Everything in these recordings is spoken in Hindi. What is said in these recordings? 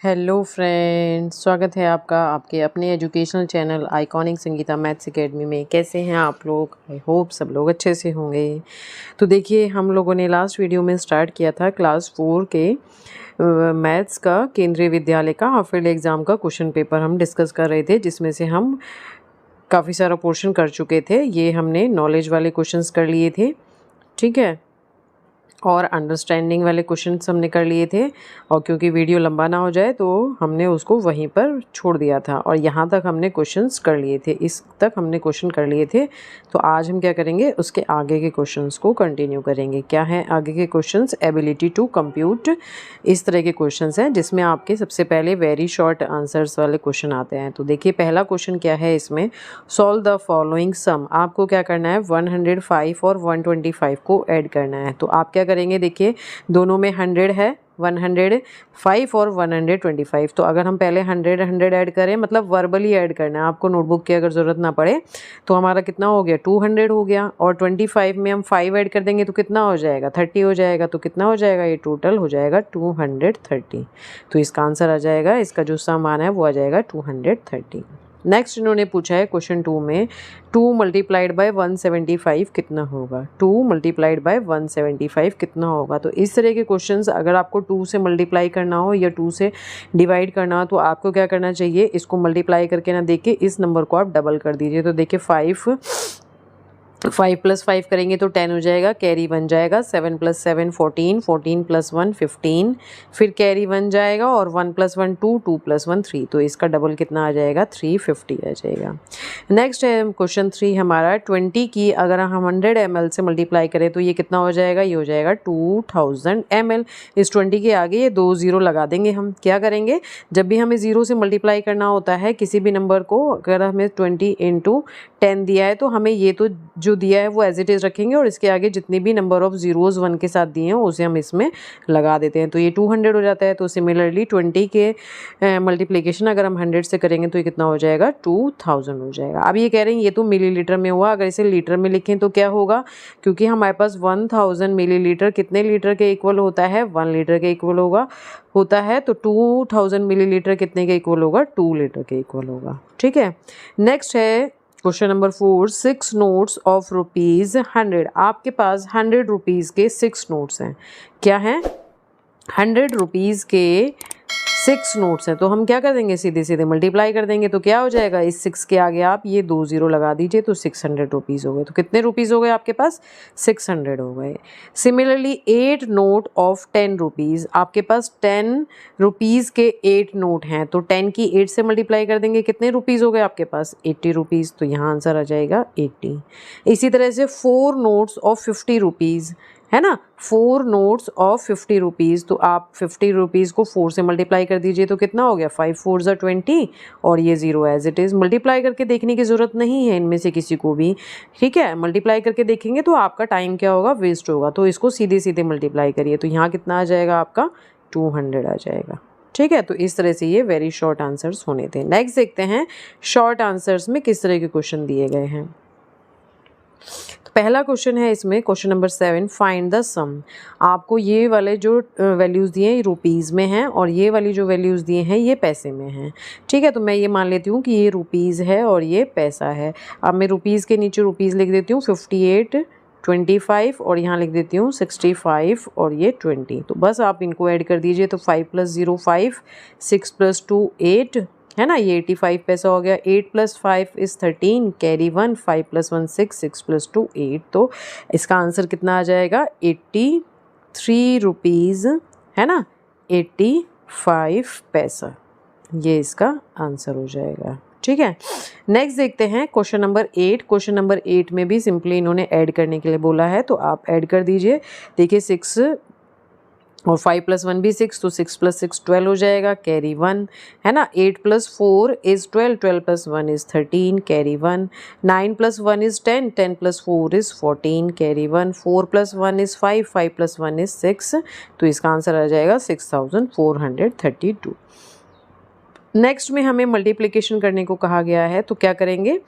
हेलो फ्रेंड्स, स्वागत है आपका आपके अपने educational channel iconic Sangeeta maths academy में। कैसे हैं आप लोग? आई होप सब लोग अच्छे से होंगे। तो देखिए, हम लोगों ने लास्ट वीडियो में स्टार्ट किया था क्लास 4 के मैथ्स का केंद्रीय विद्यालय का हाफ ईयरली एग्ज़ाम का क्वेश्चन पेपर हम डिस्कस कर रहे थे, जिसमें से हम काफ़ी सारा पोर्शन कर चुके थे। ये हमने नॉलेज वाले क्वेश्चंस कर लिए थे, ठीक है, और अंडरस्टैंडिंग वाले क्वेश्चंस हमने कर लिए थे। और क्योंकि वीडियो लंबा ना हो जाए तो हमने उसको वहीं पर छोड़ दिया था और यहाँ तक हमने क्वेश्चंस कर लिए थे, इस तक हमने क्वेश्चन कर लिए थे। तो आज हम क्या करेंगे, उसके आगे के क्वेश्चंस को कंटिन्यू करेंगे। क्या है आगे के क्वेश्चंस? एबिलिटी टू कंप्यूट, इस तरह के क्वेश्चंस हैं जिसमें आपके सबसे पहले वेरी शॉर्ट आंसर्स वाले क्वेश्चन आते हैं। तो देखिए, पहला क्वेश्चन क्या है इसमें, सॉल्व द फॉलोइंग सम। आपको क्या करना है, 105 और 125 को ऐड करना है। तो आप क्या करेंगे, देखिए दोनों में 100 है, 105 और 125। तो अगर हम पहले 100 ऐड करें, मतलब वर्बली ऐड करना है, आपको नोटबुक की अगर ज़रूरत ना पड़े, तो हमारा कितना हो गया, 200 हो गया। और 25 में हम 5 ऐड कर देंगे तो कितना हो जाएगा, 30 हो जाएगा। तो कितना हो जाएगा, ये टोटल हो जाएगा 230। तो इसका आंसर आ जाएगा, इसका जो सम आना है वो आ जाएगा 230। नेक्स्ट इन्होंने पूछा है क्वेश्चन 2 में, 2 मल्टीप्लाइड बाय 175 कितना होगा। 2 मल्टीप्लाइड बाय 175 कितना होगा। तो इस तरह के क्वेश्चंस अगर आपको 2 से मल्टीप्लाई करना हो या 2 से डिवाइड करना हो, तो आपको क्या करना चाहिए, इसको मल्टीप्लाई करके ना देके इस नंबर को आप डबल कर दीजिए। तो देखिए 5 + 5 करेंगे तो 10 हो जाएगा, कैरी 1 जाएगा। 7 + 7 14, 14 + 1 15, फिर कैरी 1 जाएगा और 1 + 1 2, 2 + 1 3। तो इसका डबल कितना आ जाएगा, 350 आ जाएगा। नेक्स्ट है क्वेश्चन 3 हमारा, 20 की अगर हम 100 ml से मल्टीप्लाई करें तो ये कितना हो जाएगा, ये हो जाएगा 2000 ml। इस 20 के आगे ये 2 ज़ीरो लगा देंगे। हम क्या करेंगे, जब भी हमें ज़ीरो से मल्टीप्लाई करना होता है किसी भी नंबर को, अगर हमें 20 × 10 दिया है तो हमें ये तो जो दिया है वो एज इट इज़ रखेंगे और इसके आगे जितनी भी नंबर ऑफ ज़ीरोज़ 1 के साथ दिए हैं उसे हम इसमें लगा देते हैं। तो ये 200 हो जाता है। तो सिमिलरली 20 के मल्टीप्लिकेशन अगर हम 100 से करेंगे तो ये कितना हो जाएगा, 2000 हो जाएगा। अब ये कह रहे हैं ये तो मिलीलीटर में हुआ, अगर इसे लीटर में लिखें तो क्या होगा, क्योंकि हमारे पास 1000 मिलीलीटर कितने लीटर के इक्वल होता है, 1 लीटर के इक्वल होता है। तो 2000 मिलीलीटर कितने के इक्वल होगा, 2 लीटर के इक्वल होगा, ठीक है। नेक्स्ट है क्वेश्चन नंबर 4, 6 नोट्स ऑफ ₹100। आपके पास 100 रुपीज़ के 6 नोट्स हैं। क्या हैं, 100 रुपीज़ के 6 नोट्स हैं। तो हम क्या कर देंगे, सीधे सीधे मल्टीप्लाई कर देंगे। तो क्या हो जाएगा, इस 6 के आगे आप ये 2 ज़ीरो लगा दीजिए तो 600 रुपीज़ हो गए। तो कितने रुपीज़ हो गए आपके पास, 600 हो गए। सिमिलरली 8 नोट ऑफ 10 रुपीज़, आपके पास 10 रुपीज़ के 8 नोट हैं। तो 10 की 8 से मल्टीप्लाई कर देंगे, कितने रुपीज़ हो गए आपके पास, 80 रुपीज़। तो यहाँ आंसर आ जाएगा 80। इसी तरह से 4 नोट्स ऑफ 50 रुपीज़ है ना, 4 नोट्स ऑफ 50 रुपीज़। तो आप 50 रुपीज़ को 4 से मल्टीप्लाई कर दीजिए तो कितना हो गया, 5 4 ज़ा 20 और ये 0 एज इट इज़। मल्टीप्लाई करके देखने की ज़रूरत नहीं है इनमें से किसी को भी, ठीक है। मल्टीप्लाई करके देखेंगे तो आपका टाइम क्या होगा, वेस्ट होगा। तो इसको सीधे सीधे मल्टीप्लाई करिए तो यहाँ कितना आ जाएगा आपका, 200 आ जाएगा, ठीक है। तो इस तरह से ये वेरी शॉर्ट आंसर्स होने थे। नेक्स्ट देखते हैं शॉर्ट आंसर्स में किस तरह के क्वेश्चन दिए गए हैं। पहला क्वेश्चन है इसमें, क्वेश्चन नंबर 7, फाइंड द सम। आपको ये वाले जो वैल्यूज़ दिए हैं ये रुपीज़ में हैं और ये वाली जो वैल्यूज़ दिए हैं ये पैसे में हैं, ठीक है। तो मैं ये मान लेती हूँ कि ये रुपीज़ है और ये पैसा है। अब मैं रुपीज़ के नीचे रुपीज़ लिख देती हूँ 58, 25 और यहाँ लिख देती हूँ 65 और ये 20। तो बस आप इनको ऐड कर दीजिए। तो 5 + 0 5, 6 + 2 8 है ना, ये 85 पैसा हो गया। 8 + 5 = 13, कैरी 1, 5 + 1 6, 6 + 2 8। तो इसका आंसर कितना आ जाएगा, 83 रुपीज़ है ना, 85 पैसा। ये इसका आंसर हो जाएगा, ठीक है। नेक्स्ट देखते हैं क्वेश्चन नंबर 8। क्वेश्चन नंबर 8 में भी सिंपली इन्होंने ऐड करने के लिए बोला है तो आप ऐड कर दीजिए। देखिए 6 और 5 + 1 भी 6, तो 6 + 6 12 हो जाएगा, कैरी 1 है ना। 8 + 4 = 12, 12 + 1 = 13, कैरी 1। 9 + 1 = 10, 10 + 4 = 14, कैरी 1। 4 + 1 = 5, 5 + 1 = 6। तो इसका आंसर आ जाएगा 6432। नेक्स्ट में हमें मल्टीप्लिकेशन करने को कहा गया है तो क्या करेंगे,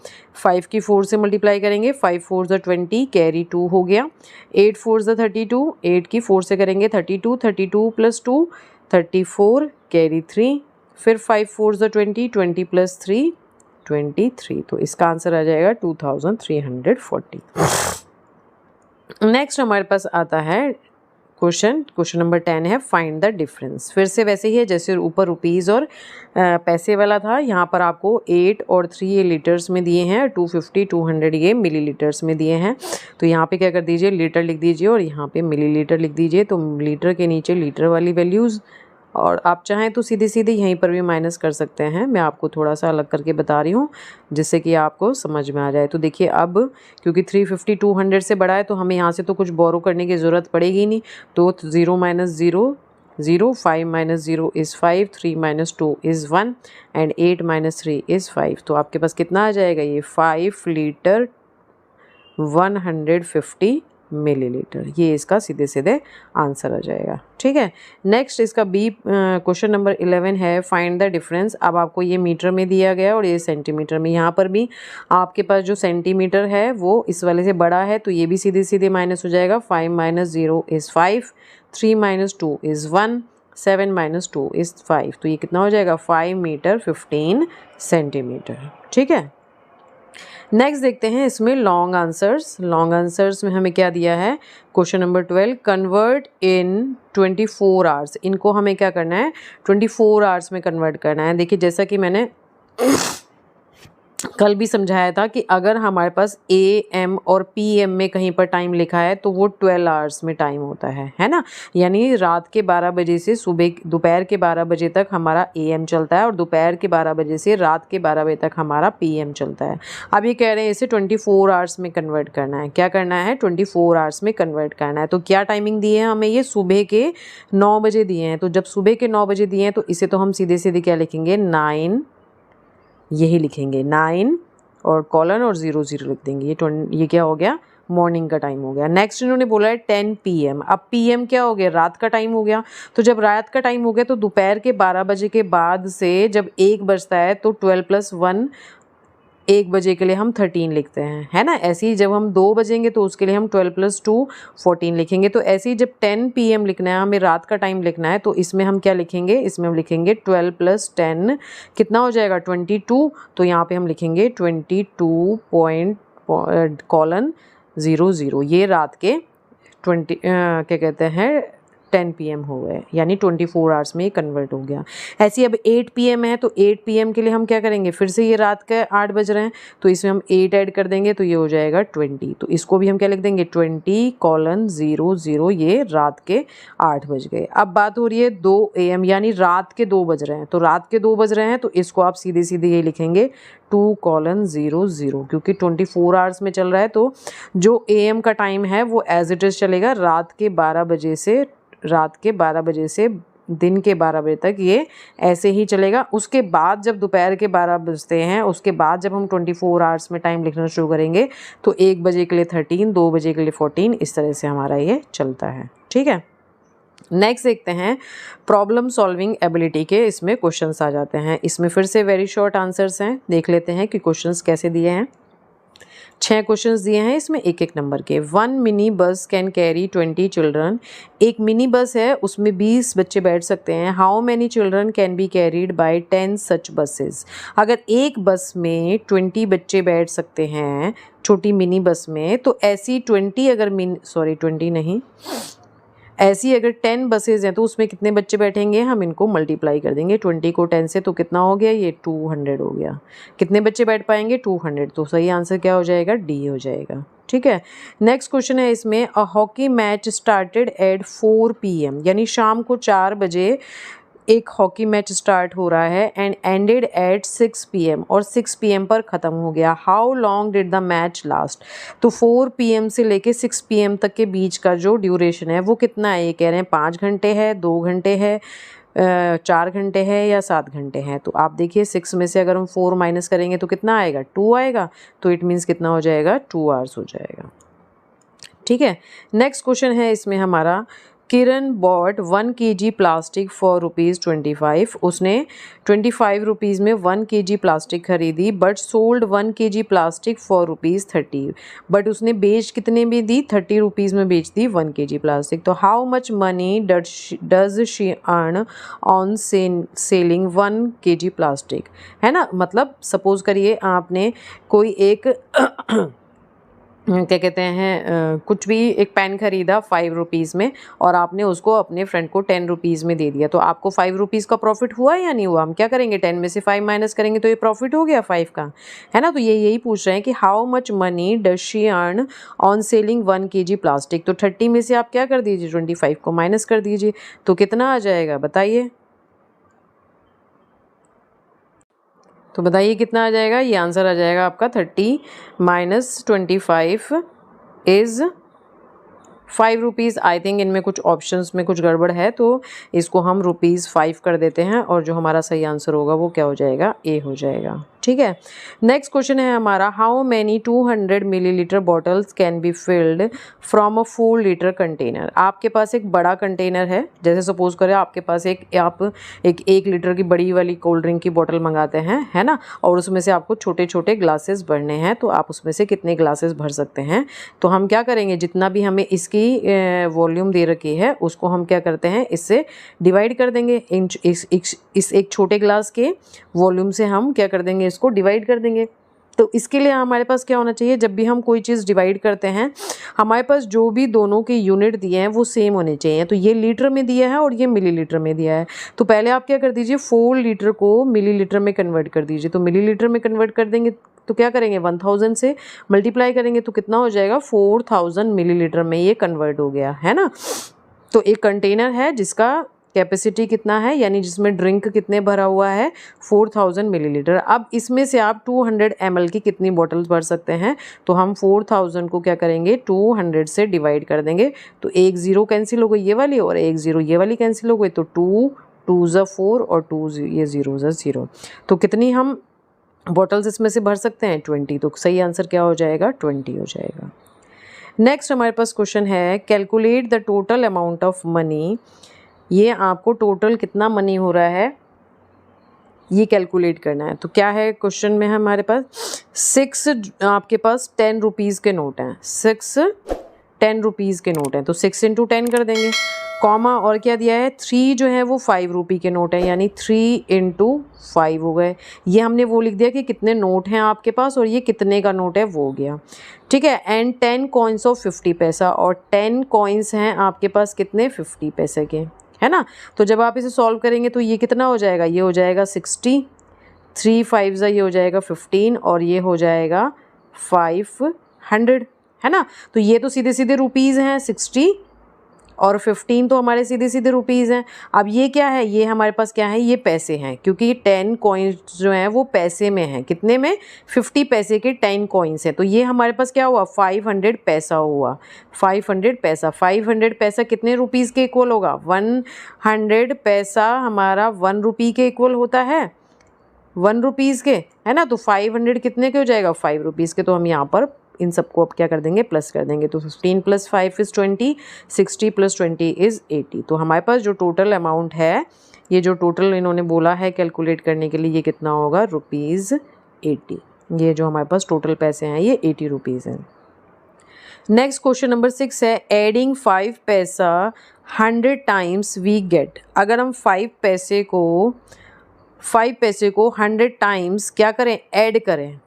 5 की 4 से मल्टीप्लाई करेंगे, 5 4 ज़ा 20, कैरी 2 हो गया। 8 4 ज़ा 32, 8 की 4 से करेंगे 32, 32 + 2 34, कैरी 3, फिर 5 4 20, 20 + 3 23, तो इसका आंसर आ जाएगा 2340। नेक्स्ट हमारे पास आता है क्वेश्चन नंबर 10 है फाइंड द डिफरेंस। फिर से वैसे ही है जैसे ऊपर रुपीज़ और पैसे वाला था, यहाँ पर आपको 8 और 3 ये लीटर्स में दिए हैं, 250 200 ये मिलीलीटर्स में दिए हैं। तो यहाँ पे क्या कर दीजिए, लीटर लिख दीजिए और यहाँ पे मिलीलीटर लिख दीजिए। तो लीटर के नीचे लीटर वाली वैल्यूज़, और आप चाहें तो सीधे सीधे यहीं पर भी माइनस कर सकते हैं। मैं आपको थोड़ा सा अलग करके बता रही हूँ जिससे कि आपको समझ में आ जाए। तो देखिए अब क्योंकि 350 200 से बड़ा है तो हमें यहाँ से तो कुछ बोरो करने की ज़रूरत पड़ेगी नहीं। तो 0 - 0 0, 5 - 0 इज़ 5, 3 - 2 इज़ 1 एंड 8 - 3 इज़ 5। तो आपके पास कितना आ जाएगा, ये 5 लीटर 150 मिलीलीटर, ये इसका सीधे सीधे आंसर आ जाएगा। ठीक है, नेक्स्ट इसका बी क्वेश्चन नंबर 11 है फाइंड द डिफरेंस। अब आपको ये मीटर में दिया गया और ये सेंटीमीटर में। यहाँ पर भी आपके पास जो सेंटीमीटर है वो इस वाले से बड़ा है तो ये भी सीधे सीधे माइनस हो जाएगा। 5 - 0 इज़ 5, 3 - 2 इज़ 1, 7 - 2 इज़ 5। तो ये कितना हो जाएगा, 5 मीटर 15 सेंटीमीटर। ठीक है, नेक्स्ट देखते हैं इसमें लॉन्ग आंसर्स में हमें क्या दिया है। Question number 12 convert in 24 hours. इनको हमें क्या करना है, 24 आवर्स में कन्वर्ट करना है। देखिए जैसा कि मैंने कल भी समझाया था कि अगर हमारे पास AM और PM में कहीं पर टाइम लिखा है तो वो 12 आवर्स में टाइम होता है ना। यानी रात के 12 बजे से दोपहर के 12 बजे तक हमारा AM चलता है और दोपहर के 12 बजे से रात के 12 बजे तक हमारा PM चलता है। अब ये कह रहे हैं इसे 24 आवर्स में कन्वर्ट करना है। क्या करना है, 24 आवर्स में कन्वर्ट करना है। तो क्या टाइमिंग दिए हैं हमें, ये सुबह के 9 बजे दिए हैं। तो जब सुबह के 9 बजे दिए हैं तो इसे तो हम सीधे सीधे क्या लिखेंगे, 9, यही लिखेंगे 9 और कॉलन और 0 0 लिख देंगे। ये क्या हो गया, मॉर्निंग का टाइम हो गया। नेक्स्ट इन्होंने बोला है 10 PM। अब PM क्या हो गया, रात का टाइम हो गया। तो जब रात का टाइम हो गया तो दोपहर के 12 बजे के बाद से जब 1 बजता है तो 12 + 1, 1 बजे के लिए हम 13 लिखते हैं, है ना। ऐसे ही जब हम 2 बजेंगे तो उसके लिए हम 12 + 2 14 लिखेंगे। तो ऐसे ही जब 10 PM लिखना है, हमें रात का टाइम लिखना है, तो इसमें हम क्या लिखेंगे, इसमें हम लिखेंगे 12 + 10 कितना हो जाएगा, 22। तो यहाँ पे हम लिखेंगे 22 कॉलन 0 0। ये रात के 20 क्या कहते हैं 10 PM हो गए, यानी 24 आवर्स में ये कन्वर्ट हो गया। ऐसे ही अब 8 PM है तो 8 PM के लिए हम क्या करेंगे, फिर से ये रात के 8 बज रहे हैं तो इसमें हम 8 ऐड कर देंगे तो ये हो जाएगा 20। तो इसको भी हम क्या लिख देंगे, 20 कॉलन 0 0, ये रात के 8 बज गए। अब बात हो रही है 2 AM, यानी रात के 2 बज रहे हैं। तो रात के 2 बज रहे हैं तो इसको आप सीधे सीधे ये लिखेंगे 2 कॉलन 0 0, क्योंकि 24 आवर्स में चल रहा है तो जो AM का टाइम है वो एज इट इज़ चलेगा रात के 12 बजे से दिन के 12 बजे तक, ये ऐसे ही चलेगा। उसके बाद जब दोपहर के 12 बजते हैं, उसके बाद जब हम 24 आवर्स में टाइम लिखना शुरू करेंगे तो 1 बजे के लिए 13, 2 बजे के लिए 14, इस तरह से हमारा ये चलता है। ठीक है, नेक्स्ट देखते हैं प्रॉब्लम सॉल्विंग एबिलिटी के, इसमें क्वेश्चंस आ जाते हैं। इसमें फिर से वेरी शॉर्ट आंसर्स हैं, देख लेते हैं कि क्वेश्चंस कैसे दिए हैं। 6 क्वेश्चंस दिए हैं इसमें, एक एक नंबर के। 1 mini bus can carry 20 children. एक मिनी बस है, उसमें 20 बच्चे बैठ सकते हैं। How many children can be carried bye 10 such buses. अगर एक बस में 20 बच्चे बैठ सकते हैं छोटी मिनी बस में, तो ऐसी 20 अगर ऐसी अगर 10 बसेज हैं तो उसमें कितने बच्चे बैठेंगे, हम इनको मल्टीप्लाई कर देंगे 20 को 10 से, तो कितना हो गया, ये 200 हो गया। कितने बच्चे बैठ पाएंगे, 200। तो सही आंसर क्या हो जाएगा, डी हो जाएगा। ठीक है, नेक्स्ट क्वेश्चन है इसमें, a hockey match started at 4 PM, यानी शाम को 4 बजे एक हॉकी मैच स्टार्ट हो रहा है एंड एंडेड एट 6 PM, और 6 PM पर ख़त्म हो गया। How long did the match last. तो 4 PM से लेके 6 PM तक के बीच का जो ड्यूरेशन है वो कितना है, ये कह रहे हैं 5 घंटे है, 2 घंटे है, 4 घंटे है या 7 घंटे है। तो आप देखिए 6 में से अगर हम 4 माइनस करेंगे तो कितना आएगा, 2 आएगा। तो इट मीन्स कितना हो जाएगा, 2 आवर्स हो जाएगा। ठीक है, नेक्स्ट क्वेश्चन है इसमें हमारा किरण बॉट 1 kg प्लास्टिक फॉर ₹25। उसने 25 रुपीज़ में 1 kg प्लास्टिक खरीदी but sold 1 kg plastic for ₹30। But उसने बेच कितने में दी, 30 रुपीज़ में बेच दी 1 kg प्लास्टिक। तो how much money does she earn on selling 1 kg plastic, है ना। मतलब सपोज करिए आपने कोई एक क्या कहते हैं कुछ भी एक पेन खरीदा 5 रुपीज़ में और आपने उसको अपने फ्रेंड को 10 रुपीज़ में दे दिया, तो आपको 5 रुपीज़ का प्रॉफिट हुआ या नहीं हुआ। हम क्या करेंगे, 10 में से 5 माइनस करेंगे तो ये प्रॉफिट हो गया 5 का, है ना। तो ये यही पूछ रहे हैं कि how much money does she earn on selling 1 kg plastic. तो 30 में से आप क्या कर दीजिए, 25 को माइनस कर दीजिए, तो कितना आ जाएगा बताइए। तो बताइए कितना आ जाएगा, ये आंसर आ जाएगा आपका 30 minus 25 is 5 rupees. I think इनमें कुछ ऑप्शंस में कुछ गड़बड़ है, तो इसको हम ₹5 कर देते हैं और जो हमारा सही आंसर होगा वो क्या हो जाएगा, ए हो जाएगा। ठीक है, नेक्स्ट क्वेश्चन है हमारा, how many 200 millilitre bottles can be filled from a 4 litre container. आपके पास एक बड़ा कंटेनर है, जैसे सपोज करें आपके पास आप एक 1 लीटर की बड़ी वाली कोल्ड ड्रिंक की बोतल मंगाते हैं, है ना, और उसमें से आपको छोटे छोटे ग्लासेस भरने हैं, तो आप उसमें से कितने ग्लासेस भर सकते हैं। तो हम क्या करेंगे, जितना भी हमें इसकी वॉल्यूम दे रखी है उसको हम क्या करते हैं, इससे डिवाइड कर देंगे। इस एक छोटे ग्लास के वॉल्यूम से हम क्या कर देंगे, इसको डिवाइड कर देंगे। तो इसके लिए हमारे पास क्या होना चाहिए, जब भी हम कोई चीज़ डिवाइड करते हैं हमारे पास जो भी दोनों के यूनिट दिए हैं वो सेम होने चाहिए। तो ये लीटर में दिया है और ये मिलीलीटर में दिया है, तो पहले आप क्या कर दीजिए, 4 लीटर को मिलीलीटर में कन्वर्ट कर दीजिए। तो मिलीलीटर में कन्वर्ट कर देंगे तो क्या करेंगे, 1000 से मल्टीप्लाई करेंगे तो कितना हो जाएगा, 4000 मिलीलीटर में ये कन्वर्ट हो गया, है ना। तो एक कंटेनर है जिसका कैपेसिटी कितना है, यानी जिसमें ड्रिंक कितने भरा हुआ है, 4000 मिलीलीटर। अब इसमें से आप 200 ml की कितनी बॉटल्स भर सकते हैं, तो हम 4000 को क्या करेंगे, 200 से डिवाइड कर देंगे। तो एक ज़ीरो कैंसिल हो गई ये वाली और एक ज़ीरो ये वाली कैंसिल हो गई, तो 2 2 ज़ा 4 और 2 ये 0 ज़ा 0। तो कितनी हम बॉटल्स इसमें से भर सकते हैं, 20। तो सही आंसर क्या हो जाएगा, 20 हो जाएगा। नेक्स्ट हमारे पास क्वेश्चन है, calculate the total amount of money. ये आपको टोटल कितना मनी हो रहा है ये कैलकुलेट करना है। तो क्या है क्वेश्चन में, हमारे पास 6 आपके पास 10 रुपीज़ के नोट हैं, 6 10 रुपीज़ के नोट हैं, तो 6 इंटू 10 कर देंगे, कॉमा और क्या दिया है, 3 जो है वो 5 रुपये के नोट है, यानी 3 इंटू 5 हो गए। ये हमने वो लिख दिया कि कितने नोट हैं आपके पास और ये कितने का नोट है वो हो गया। ठीक है, एंड 10 कॉइन्स ऑफ 50 पैसा, और 10 कॉइन्स हैं आपके पास कितने, 50 पैसे के, है ना। तो जब आप इसे सॉल्व करेंगे तो ये कितना हो जाएगा, ये हो जाएगा 60, 3 5 ज़ा ये हो जाएगा 15 और ये हो जाएगा 500, है ना। तो ये तो सीधे सीधे रुपीज़ हैं, 60 और 15 तो हमारे सीधे सीधे रुपीज़ हैं। अब ये क्या है, ये हमारे पास क्या है, ये पैसे हैं, क्योंकि 10 कॉइन्स जो हैं वो पैसे में हैं, कितने में, 50 पैसे के 10 कॉइन्स हैं। तो ये हमारे पास क्या हुआ, 500 पैसा हुआ, 500 पैसा। 500 पैसा कितने रुपीज़ के इक्वल होगा, 100 पैसा हमारा 1 रुपये के इक्वल होता है, 1 रुपीज़ के, है ना। तो 500 कितने के हो जाएगा, 5 रुपीज़ के। तो हम यहाँ पर इन सबको अब क्या कर देंगे, प्लस कर देंगे। तो 15 + 5 इज़ 20, 60 + 20 इज़ 80। तो हमारे पास जो टोटल अमाउंट है, ये जो टोटल इन्होंने बोला है कैलकुलेट करने के लिए, ये कितना होगा, ₹80। ये जो हमारे पास टोटल पैसे हैं ये 80 रुपीज़ हैं। नेक्स्ट क्वेश्चन नंबर 6 है, एडिंग 5 पैसा 100 टाइम्स वी गेट। अगर हम 5 पैसे को 100 टाइम्स क्या करें, ऐड करें,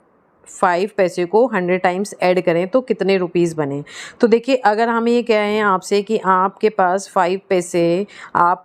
5 पैसे को 100 टाइम्स ऐड करें तो कितने रुपीज़ बने। तो देखिए, अगर हम ये कहें आपसे कि आपके पास 5 पैसे आप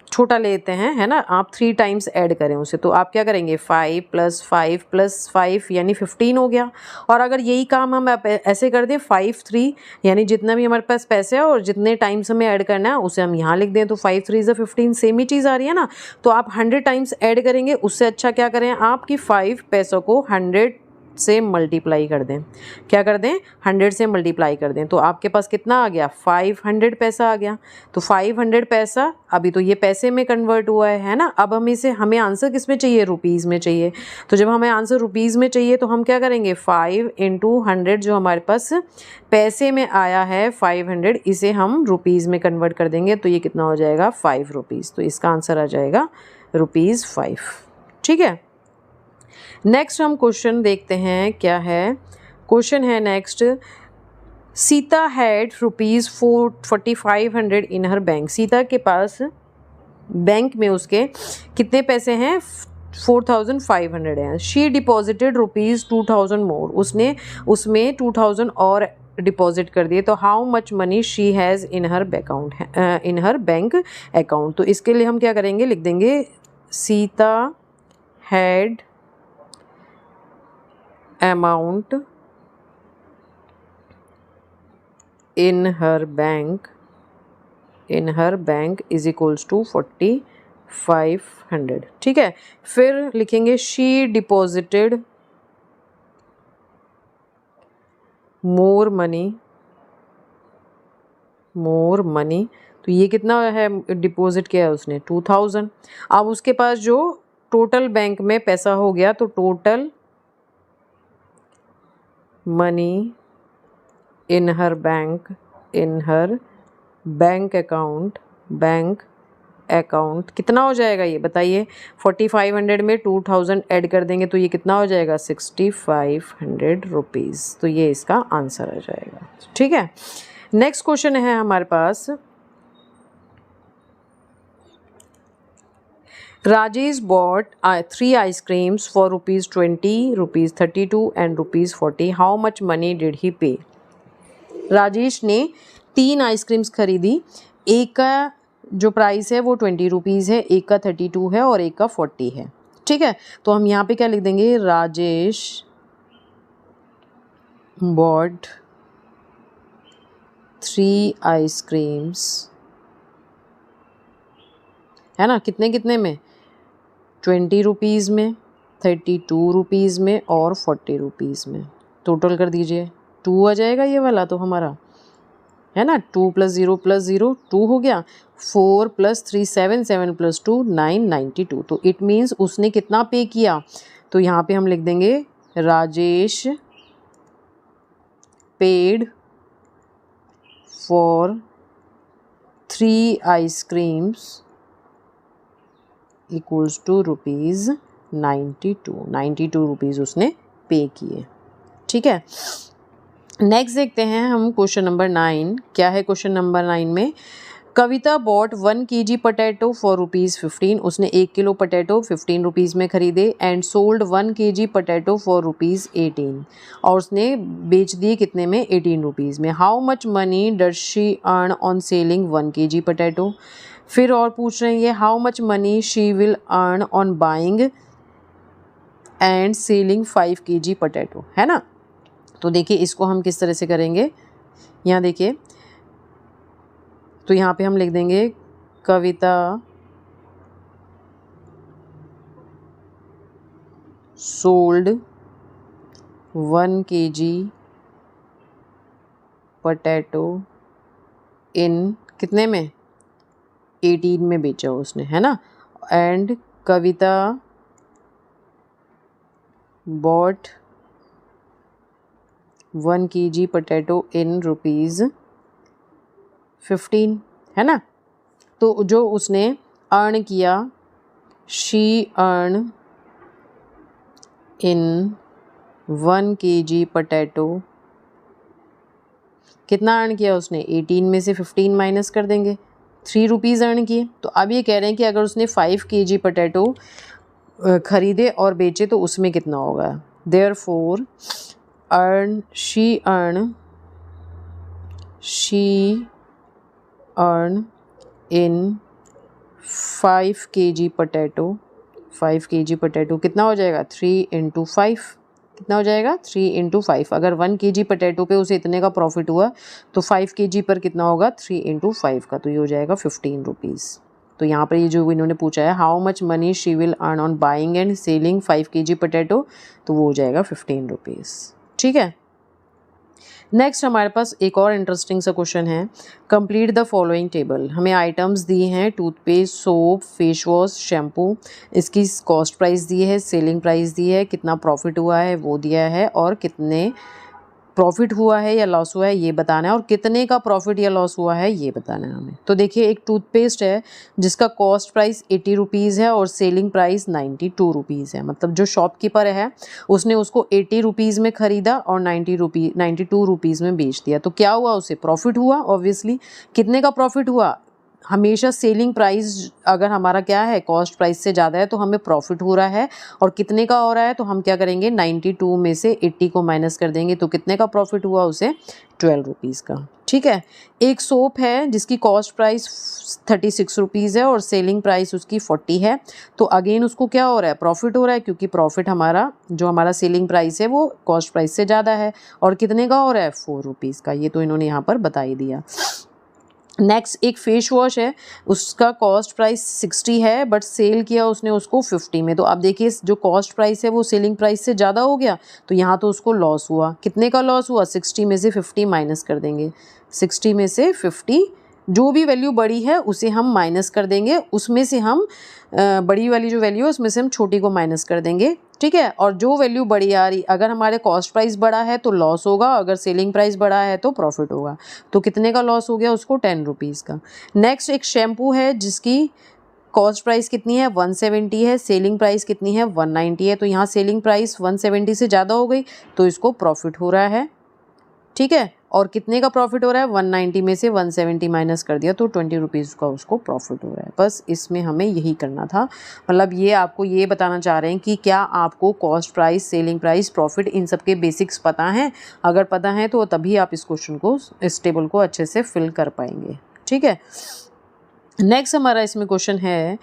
छोटा लेते हैं, है ना, आप 3 टाइम्स ऐड करें उसे, तो आप क्या करेंगे, 5 + 5 + 5 यानी 15 हो गया। और अगर यही काम हम ऐसे कर दें, 5 3 यानी जितना भी हमारे पास पैसे है और जितने टाइम्स हमें ऐड करना है उसे हम यहाँ लिख दें, तो 5 3 ज़ा 15, सेम ही चीज़ आ रही है ना। तो आप 100 टाइम्स ऐड करेंगे, उससे अच्छा क्या करें, आपकी 5 पैसों को 100 से मल्टीप्लाई कर दें, क्या कर दें, 100 से मल्टीप्लाई कर दें, तो आपके पास कितना आ गया, 500 पैसा आ गया। तो 500 पैसा, अभी तो ये पैसे में कन्वर्ट हुआ है ना। अब हमें आंसर किस में चाहिए, रुपीज़ में चाहिए। तो जब हमें आंसर रुपीज़ में चाहिए तो हम क्या करेंगे, 5 × 100 जो हमारे पास पैसे में आया है 500, इसे हम रुपीज़ में कन्वर्ट कर देंगे। तो ये कितना हो जाएगा, 5 रुपीज़। तो इसका आंसर आ जाएगा ₹5। ठीक है। नेक्स्ट हम क्वेश्चन देखते हैं क्या है। क्वेश्चन है next, Sita had ₹4500 in her bank. Sita के पास बैंक में उसके कितने पैसे हैं, 4500 हैं। शी डिपॉजिटेड ₹2000 मोर, उसने उसमें 2000 और डिपॉजिट कर दिए। तो how much money she has in her bank account. तो इसके लिए हम क्या करेंगे, लिख देंगे Sita had amount in her bank is equals to 4500। ठीक है। फिर लिखेंगे she deposited more money। तो ये कितना है, डिपॉजिट किया है उसने 2000। अब उसके पास जो टोटल बैंक में पैसा हो गया, तो total money in her bank account कितना हो जाएगा, ये बताइए। 4500 में 2000 ऐड कर देंगे तो ये कितना हो जाएगा, 6500 रुपीज़। तो ये इसका आंसर आ जाएगा। ठीक है। नेक्स्ट क्वेश्चन है हमारे पास, Rajesh bought 3 ice creams for ₹20, ₹32 and ₹40. How much money did he pay? Rajesh ने 3 आइसक्रीम्स खरीदी, एक का जो प्राइस है वो 20 रुपीज़ है, एक का 32 है और एक का 40 है। ठीक है। तो हम यहाँ पे क्या लिख देंगे, राजेश bought 3 आइसक्रीम्स, है ना, कितने में, 20 रुपीज़ में, 32 रुपीज़ में और 40 रुपीज़ में। टोटल कर दीजिए, 2 आ जाएगा ये वाला तो हमारा, है ना। 2 + 0 + 0 2 हो गया, 4 + 3 7 7 + 2 9 92। तो इट मीन्स उसने कितना पे किया, तो यहाँ पे हम लिख देंगे Rajesh paid for 3 ice creams equals to ₹92 rupees उसने पे किए। ठीक है। नेक्स्ट देखते हैं हम क्वेश्चन नंबर 9। क्या है क्वेश्चन नंबर 9 में, कविता बॉट 1 kg पोटैटो फॉर ₹15। उसने 1 किलो पोटैटो 15 रुपीज़ में खरीदे। And sold 1 kg potato for ₹18, और उसने बेच दिए कितने में, 18 रुपीज़ में। How much money does she earn on selling 1 kg potato. फिर और पूछ रहे हैं ये, how much money she will earn on buying and selling 5 kg potato, है ना। तो देखिए इसको हम किस तरह से करेंगे, यहाँ देखिए, तो यहाँ पे हम लिख देंगे Kavita sold 1 kg potato in कितने में, 18 में बेचा उसने, है ना। And Kavita bought 1 kg potato in ₹15, है ना। तो जो उसने अर्न किया, she earn in 1 kg potato, कितना अर्न किया उसने, 18 में से 15 माइनस कर देंगे, 3 रुपीज़ अर्न किए। तो अब ये कह रहे हैं कि अगर उसने 5 kg पोटैटो खरीदे और बेचे तो उसमें कितना होगा। Therefore she earn in 5 kg potato, 5 kg potato कितना हो जाएगा, 3 × 5, कितना हो जाएगा, 3 × 5। अगर 1 kg पोटैटो पे उसे इतने का प्रॉफिट हुआ तो 5 kg पर कितना होगा, 3 × 5 का, तो ये हो जाएगा 15 रुपीज़। तो यहाँ पर ये जो इन्होंने पूछा है how much money she will earn on buying and selling 5 kg potato, तो वो हो जाएगा 15 रुपीज़। ठीक है। नेक्स्ट हमारे पास एक और इंटरेस्टिंग सा क्वेश्चन है, कंप्लीट द फॉलोइंग टेबल। हमें आइटम्स दिए हैं toothpaste, soap, face wash, shampoo, इसकी कॉस्ट प्राइस दी है, सेलिंग प्राइस दी है, कितना प्रॉफिट हुआ है वो दिया है, और कितने प्रॉफिट हुआ है या लॉस हुआ है ये बताना है, और कितने का प्रॉफिट या लॉस हुआ है ये बताना है हमें। तो देखिए एक टूथपेस्ट है जिसका कॉस्ट प्राइस 80 रुपीज़ है और सेलिंग प्राइस 92 रुपीज़ है, मतलब जो शॉपकीपर है उसने उसको 80 रुपीज़ में ख़रीदा और 92 रुपीज़ में बेच दिया। तो क्या हुआ, उसे प्रॉफिट हुआ ऑब्वियसली। कितने का प्रॉफिट हुआ, हमेशा सेलिंग प्राइस अगर हमारा क्या है कॉस्ट प्राइस से ज़्यादा है तो हमें प्रॉफिट हो रहा है, और कितने का हो रहा है तो हम क्या करेंगे 92 में से 80 को माइनस कर देंगे, तो कितने का प्रॉफिट हुआ उसे 12 रुपीज़ का। ठीक है। एक सोप है जिसकी कॉस्ट प्राइस 36 रुपीज़ है और सेलिंग प्राइस उसकी 40 है, तो अगेन उसको क्या हो रहा है, प्रॉफिट हो रहा है, क्योंकि प्रॉफिट हमारा जो हमारा सेलिंग प्राइस है वो कॉस्ट प्राइस से ज़्यादा है, और कितने का हो रहा है 4 रुपीज़ का। ये तो इन्होंने यहाँ पर बता ही दिया। नेक्स्ट एक फेस वॉश है, उसका कॉस्ट प्राइस 60 है बट सेल किया उसने उसको 50 में, तो अब देखिए जो कॉस्ट प्राइस है वो सेलिंग प्राइस से ज़्यादा हो गया, तो यहाँ तो उसको लॉस हुआ। कितने का लॉस हुआ, 60 में से 50 माइनस कर देंगे, 60 में से 50 जो भी वैल्यू बड़ी है उसे हम माइनस कर देंगे, उसमें से हम बड़ी वाली जो वैल्यू है उसमें से हम छोटी को माइनस कर देंगे। ठीक है। और जो वैल्यू बड़ी आ रही, अगर हमारे कॉस्ट प्राइस बड़ा है तो लॉस होगा, अगर सेलिंग प्राइस बड़ा है तो प्रॉफिट होगा। तो कितने का लॉस हो गया उसको 10 रुपीज़ का। नेक्स्ट एक शैम्पू है जिसकी कॉस्ट प्राइस कितनी है 170 है, सेलिंग प्राइस कितनी है 190 है, तो यहाँ सेलिंग प्राइस 170 से ज़्यादा हो गई तो इसको प्रॉफिट हो रहा है। ठीक है। और कितने का प्रॉफिट हो रहा है, 190 में से 170 माइनस कर दिया तो 20 रुपीज़ का उसको प्रॉफिट हो रहा है। बस इसमें हमें यही करना था, मतलब ये आपको ये बताना चाह रहे हैं कि क्या आपको cost price, selling price, profit in सब के बेसिक्स पता हैं। अगर पता है तो तभी आप इस क्वेश्चन को, इस टेबल को अच्छे से फिल कर पाएंगे। ठीक है। नेक्स्ट हमारा इसमें क्वेश्चन है,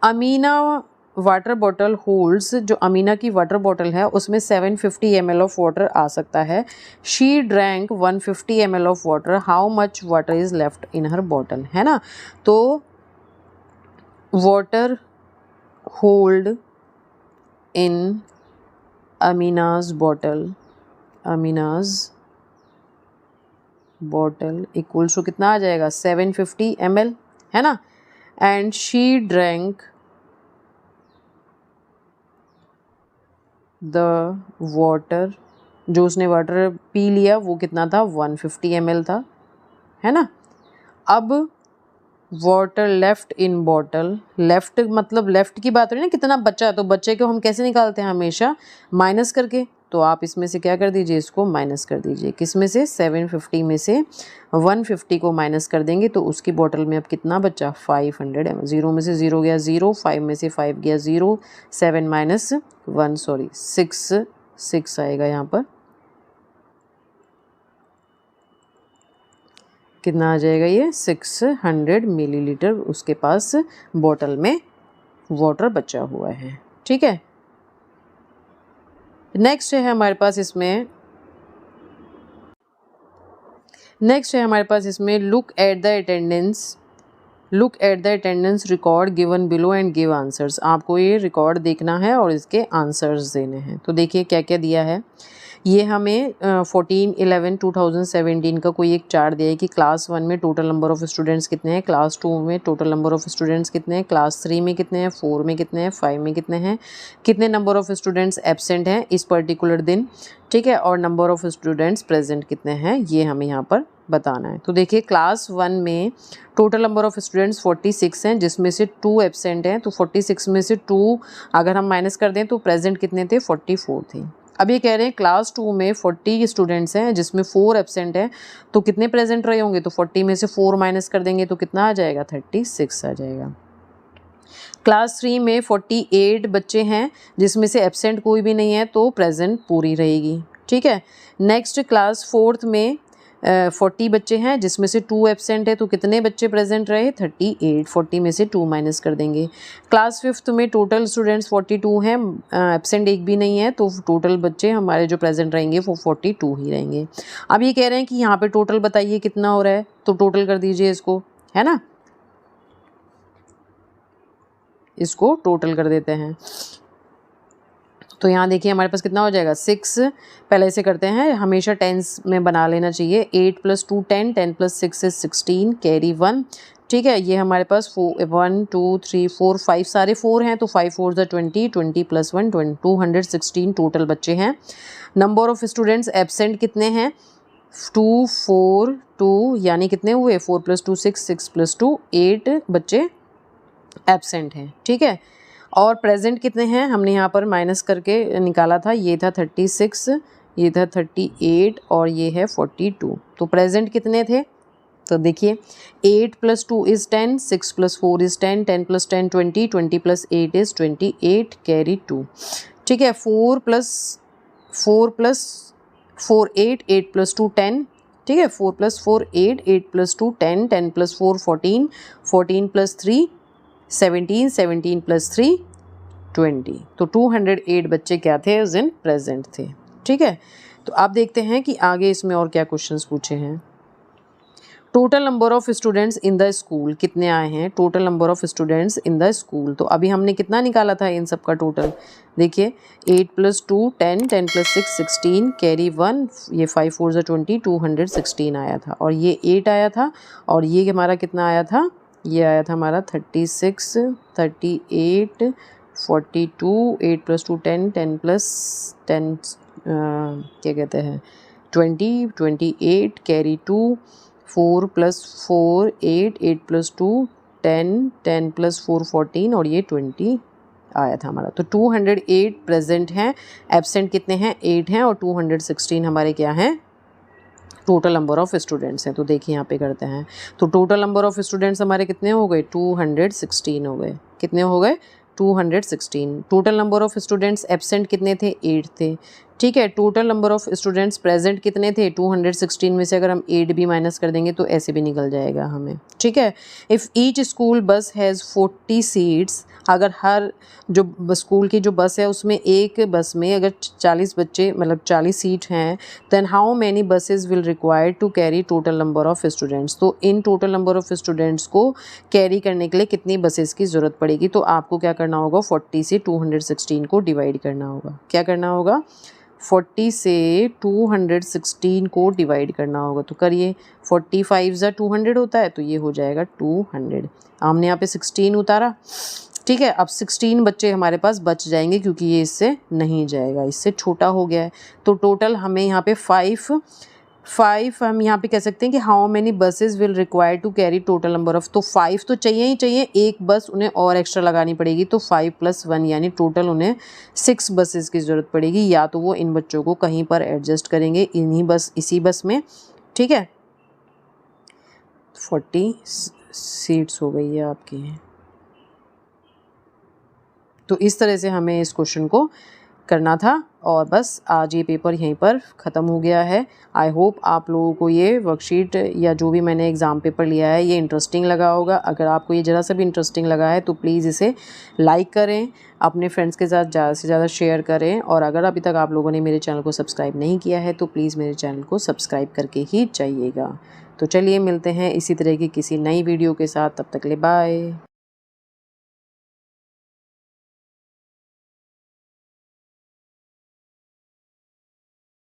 अमीना वाटर बॉटल होल्ड्स, जो अमीना की वाटर बॉटल है उसमें 750 ml ऑफ वाटर आ सकता है। She drank 150 ml of water, how much water is left in her bottle, है ना। तो water hold in Amina's bottle equals to कितना आ जाएगा 750 ml, है ना। And she drank the water, जो उसने वाटर पी लिया वो कितना था 150 ml था, है ना। अब water left in bottle, left मतलब लेफ्ट की बात हो रही है ना, कितना बचा, तो बच्चे को हम कैसे निकालते हैं, हमेशा माइनस करके। तो आप इसमें से क्या कर दीजिए, इसको माइनस कर दीजिए, किस में से 750 में से 150 को माइनस कर देंगे तो उसकी बॉटल में अब कितना बचा 500 ml। 0 में से 0 गया 0, 5 में से 5 गया 0, 7 माइनस 1 सॉरी 6 आएगा यहाँ पर, कितना आ जाएगा ये 600 मिलीलीटर उसके पास बॉटल में वाटर बचा हुआ है। ठीक है। नेक्स्ट है हमारे पास इसमें look at the attendance record given below and give answers. आपको ये रिकॉर्ड देखना है और इसके आंसर्स देने हैं। तो देखिए क्या क्या दिया है, ये हमें 14/11/2017 का कोई एक चार्ट दिया है कि क्लास 1 में टोटल नंबर ऑफ़ स्टूडेंट्स कितने हैं, क्लास 2 में टोटल नंबर ऑफ़ स्टूडेंट्स कितने हैं, क्लास 3 में कितने हैं, 4 में कितने हैं, 5 में कितने हैं, कितने नंबर ऑफ़ स्टूडेंट्स एब्सेंट हैं इस पर्टिकुलर दिन। ठीक है। और नंबर ऑफ़ स्टूडेंट्स प्रेजेंट कितने हैं ये हमें यहाँ पर बताना है। तो देखिए क्लास 1 में टोटल नंबर ऑफ़ स्टूडेंट्स 46 हैं जिसमें से 2 एब्सेंट हैं, तो 46 में से 2 अगर हम माइनस कर दें तो प्रेजेंट कितने थे 44 थे। अब ये कह रहे हैं क्लास 2 में 40 स्टूडेंट्स हैं जिसमें 4 एब्सेंट हैं, तो कितने प्रेजेंट रहे होंगे, तो 40 में से 4 माइनस कर देंगे तो कितना आ जाएगा 36 आ जाएगा। क्लास 3 में 48 बच्चे हैं जिसमें से एब्सेंट कोई भी नहीं है तो प्रेजेंट पूरी रहेगी। ठीक है। नेक्स्ट क्लास 4th में 40 बच्चे हैं जिसमें से 2 एब्सेंट है तो कितने बच्चे प्रेजेंट रहे 38, 40 में से 2 माइनस कर देंगे। क्लास 5th में टोटल स्टूडेंट्स 42 हैं, एब्सेंट एक भी नहीं है तो टोटल बच्चे हमारे जो प्रेजेंट रहेंगे वो 42 ही रहेंगे। अब ये कह रहे हैं कि यहाँ पे टोटल बताइए कितना हो रहा है, तो टोटल कर दीजिए इसको, है ना। इसको टोटल कर देते हैं। तो यहाँ देखिए हमारे पास कितना हो जाएगा 6, पहले से करते हैं, हमेशा टेंस में बना लेना चाहिए। 8 + 2 10, 10 + 6 is 16, कैरी 1। ठीक है, ये हमारे पास 1 2 3 4 5 सारे 4 हैं, तो 5 4 ज़ा 20, 20 + 1 20, 216 टोटल बच्चे हैं। नंबर ऑफ स्टूडेंट्स एब्सेंट कितने हैं 2 4 2, यानी कितने हुए 4 + 2 6, 6 + 2 8 बच्चे एब्सेंट हैं। ठीक है, और प्रेजेंट कितने हैं हमने यहाँ पर माइनस करके निकाला था, ये था 36, ये था 38 और ये है 42। तो प्रेजेंट कितने थे, तो देखिए 8 + 2 is 10, 6 + 4 is 10, 10 + 10 20, 20 + 8 is 28, कैरी 2। ठीक है, 4 + 4 8, 8 + 2 10। ठीक है, 4 + 4 8, 8 + 2 10, 10 + 4 14, 14 + 3 17, 17 + 3 20। तो 208 बच्चे क्या थे उस दिन प्रेजेंट थे। ठीक है, तो आप देखते हैं कि आगे इसमें और क्या क्वेश्चंस पूछे हैं। Total number of students in the school कितने आए हैं, total number of students in the school. तो अभी हमने कितना निकाला था इन सब का टोटल, देखिए 8 + 2 10, 10 + 6 16, कैरी 1, ये 5 4 ज़ा 20, 216 आया था, और ये 8 आया था, और ये हमारा कितना आया था, ये आया था हमारा 36 38 42, 8 + 2 10, 10 + 10 क्या कहते हैं 20, 28 कैरी 2, 4 + 4 8, 8 + 2 10, 10 + 4 14 और ये 20 आया था हमारा। तो 208 प्रेजेंट हैं, एब्सेंट कितने हैं 8 हैं, और 216 हमारे क्या हैं टोटल नंबर ऑफ स्टूडेंट्स हैं। तो देखिए यहाँ पे करते हैं, तो टोटल नंबर ऑफ स्टूडेंट्स हमारे कितने हो गए 216 हो गए, कितने हो गए 216। Total number of students absent कितने थे 8 थे। ठीक है, total number of students present कितने थे 216 में से अगर हम 8 भी माइनस कर देंगे तो ऐसे भी निकल जाएगा हमें। ठीक है, if each school bus has 40 seats, अगर हर जो स्कूल की जो बस है उसमें एक बस में अगर 40 बच्चे मतलब 40 सीट हैं, then how many buses will required to carry total number of students. तो इन टोटल नंबर ऑफ स्टूडेंट्स को कैरी करने के लिए कितनी बसेस की ज़रूरत पड़ेगी। तो आपको क्या करना होगा 40 से 216 को डिवाइड करना होगा। क्या करना होगा 40 से 216 को डिवाइड करना होगा। तो करिए 45 ज़ा 200 होता है, तो ये हो जाएगा 200। हमने यहाँ पे 16 उतारा। ठीक है, अब 16 बच्चे हमारे पास बच जाएंगे क्योंकि ये इससे नहीं जाएगा, इससे छोटा हो गया है। तो टोटल हमें यहाँ पे 5 हम यहाँ पे कह सकते हैं कि how many buses will require to carry total number of. तो 5 तो चाहिए ही चाहिए, एक बस उन्हें और एक्स्ट्रा लगानी पड़ेगी, तो 5 + 1 यानी टोटल उन्हें 6 बसेस की ज़रूरत पड़ेगी। या तो वो इन बच्चों को कहीं पर एडजस्ट करेंगे इसी बस में। ठीक है, 40 सीट्स हो गई है आपकी। तो इस तरह से हमें इस क्वेश्चन को करना था, और बस आज ये पेपर यहीं पर ख़त्म हो गया है। आई होप आप लोगों को ये वर्कशीट या जो भी मैंने एग्ज़ाम पेपर लिया है ये इंटरेस्टिंग लगा होगा। अगर आपको ये ज़रा सा भी इंटरेस्टिंग लगा है तो प्लीज़ इसे लाइक करें, अपने फ्रेंड्स के साथ ज़्यादा से ज़्यादा शेयर करें, और अगर अभी तक आप लोगों ने मेरे चैनल को सब्सक्राइब नहीं किया है तो प्लीज़ मेरे चैनल को सब्सक्राइब करके ही जाइएगा। तो चलिए मिलते हैं इसी तरह की किसी नई वीडियो के साथ, तब तक ले बाय।